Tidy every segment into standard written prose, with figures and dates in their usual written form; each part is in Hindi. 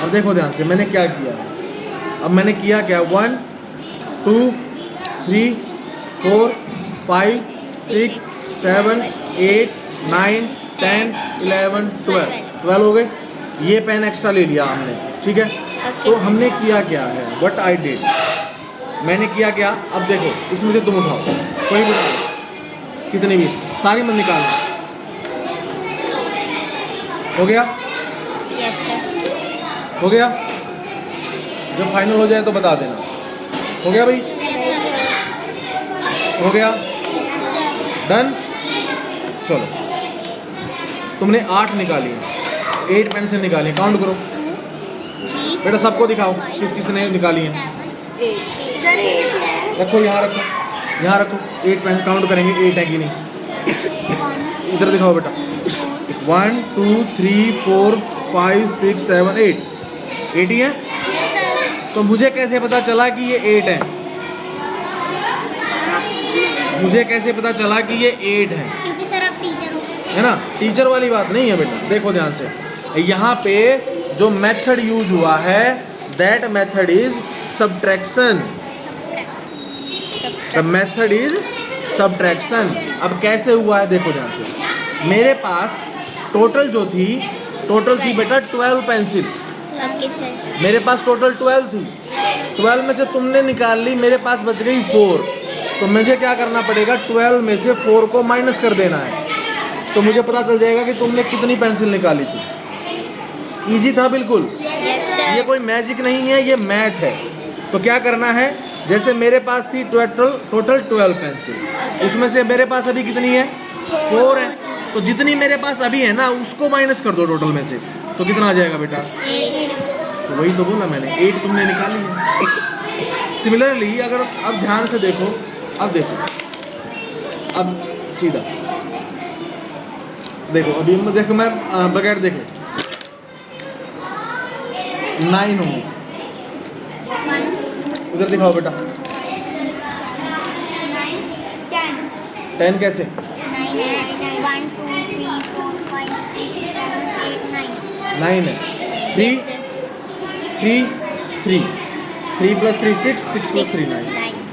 अब देखो ध्यान से मैंने क्या किया। अब मैंने किया क्या, 1 2 3 4 5 6 7 8 9 10 11 12 हो गए। ये पेन एक्स्ट्रा ले लिया हमने, ठीक है। तो हमने किया क्या है, व्हाट आई डिड, मैंने किया क्या। अब देखो इसमें से तुम उठाओ, कोई भी उठाओ, कितनी भी, सारी मत निकालना। हो गया, हो गया। जब फाइनल हो जाए तो बता देना। हो गया भाई, हो गया, डन। चलो तुमने 8 निकाली है, 8 पेंसिल निकाली है, काउंट करो बेटा, सबको दिखाओ किस किस ने निकाली है। रखो यहाँ, रखो यहाँ रखो, 8 पेन काउंट करेंगे 8 है कि नहीं। इधर दिखाओ बेटा, 1 2 3 4 5 6 7 8 ही है। तो मुझे कैसे पता चला कि ये 8 है, मुझे कैसे पता चला कि ये 8 है? क्योंकि सर आप टीचर हो। है ना, टीचर वाली बात नहीं है बेटा। देखो ध्यान से, यहाँ पे जो मेथड यूज हुआ है that method is subtraction. The method is subtraction. अब कैसे हुआ है देखो ध्यान से, मेरे पास टोटल जो थी, टोटल थी बेटा 12 पेंसिल। मेरे पास टोटल 12 थी, 12 में से तुमने निकाल ली, मेरे पास बच गई 4। तो मुझे क्या करना पड़ेगा, 12 में से 4 को माइनस कर देना है, तो मुझे पता चल जाएगा कि तुमने कितनी पेंसिल निकाली थी। इजी था बिल्कुल, ये कोई मैजिक नहीं है, ये मैथ है। तो क्या करना है, जैसे मेरे पास थी टोटल 12 पेंसिल, उसमें से मेरे पास अभी कितनी है, 4 है। तो जितनी मेरे पास अभी है ना उसको माइनस कर दो टोटल में से, तो कितना आ जाएगा बेटा। तो वही तो बोला मैंने, 8 तुमने निकाली है। सिमिलरली अगर अब ध्यान से देखो, अब देखो, अब सीधा देखो, अभी देखो मैं बगैर देखे 9 होंगे। इधर दिखाओ बेटा, 10 कैसे, 9 है, 3 3 प्लस 3 6 प्लस 3 9,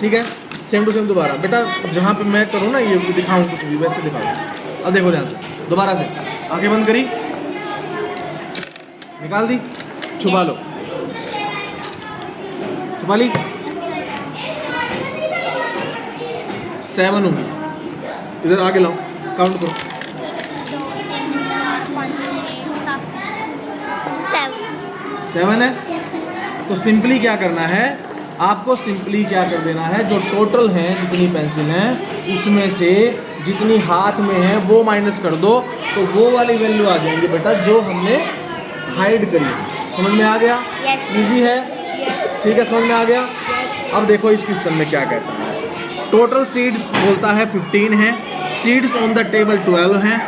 ठीक है। सेम टू सेम दोबारा बेटा, जहाँ पे मैं करूँ ना ये दिखाऊँ कुछ भी वैसे दिखाओ। अब देखो ध्यान से, दोबारा से आंखें बंद करी, निकाल दी, छुपा लो, छुपा ली, 7 होंगी। इधर आगे लाओ, काउंट करो, 7 है। तो सिंपली क्या करना है आपको, सिंपली क्या कर देना है, जो टोटल है जितनी पेंसिल हैं उसमें से जितनी हाथ में है वो माइनस कर दो, तो वो वाली वैल्यू आ जाएंगी बेटा जो हमने हाइड करी है। समझ में आ गया, इजी है, ठीक है, समझ में आ गया। अब देखो इस क्वेश्चन में क्या कहता है, टोटल सीड्स बोलता है 15 है, सीड्स ऑन द टेबल 12 हैं,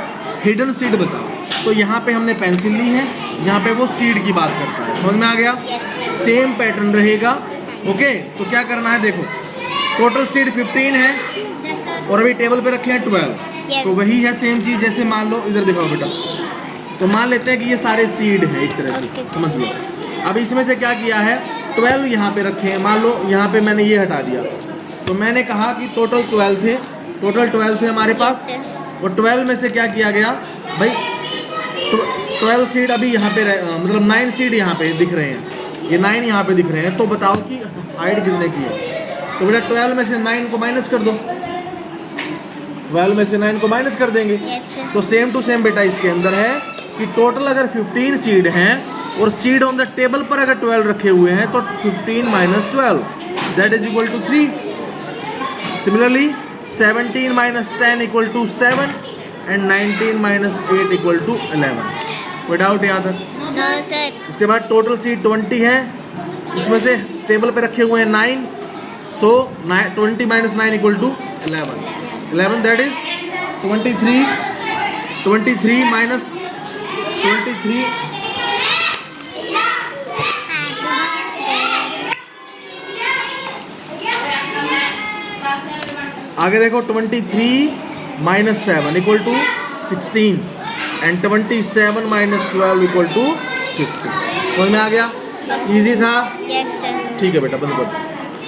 हिडन सीड बताओ। तो यहाँ पे हमने पेंसिल ली है, यहाँ पे वो सीड की बात करता है। समझ में आ गया, सेम पैटर्न रहेगा। ओके, तो क्या करना है, देखो टोटल सीड 15 है और अभी टेबल पे रखे हैं 12, तो वही है सेम चीज़। जैसे मान लो, इधर दिखाओ बेटा, तो मान लेते हैं कि ये सारे सीड हैं एक तरह से, समझ लो। अब इसमें से क्या किया है, 12 यहाँ पे रखे हैं, मान लो यहाँ पे मैंने ये हटा दिया, तो मैंने कहा कि टोटल 12 थे, टोटल 12 थे हमारे पास, और 12 में से क्या किया गया भाई, 12 सीड अभी यहाँ पे मतलब 9 सीड यहाँ पे दिख रहे हैं, ये 9 यहाँ पे दिख रहे हैं। तो बताओ कि हाइड कितने की है, तो बेटा 12 में से 9 को माइनस कर दो, 12 में से 9 को माइनस कर देंगे। तो सेम टू सेम बेटा इसके अंदर है कि टोटल अगर 15 सीड हैं और सीड ऑन द टेबल पर अगर 12 रखे हुए हैं, तो 15 minus 12 that is equal to 3। Similarly 17 minus 10 equal to 7 and 19 minus 8 equal to 11। कोई डाउट यहाँ तक? सर। उसके बाद टोटल सीड 20 है, उसमें से टेबल पे रखे हुए हैं 9, so 20 minus 9 equal to 11 that is 23 minus 23 आगे देखो, 23 minus 7 equal to 16 and 27 minus 12 equal to 50। समझ में आ गया? इजी था? Yes sir. ठीक है बेटा, बंद कर।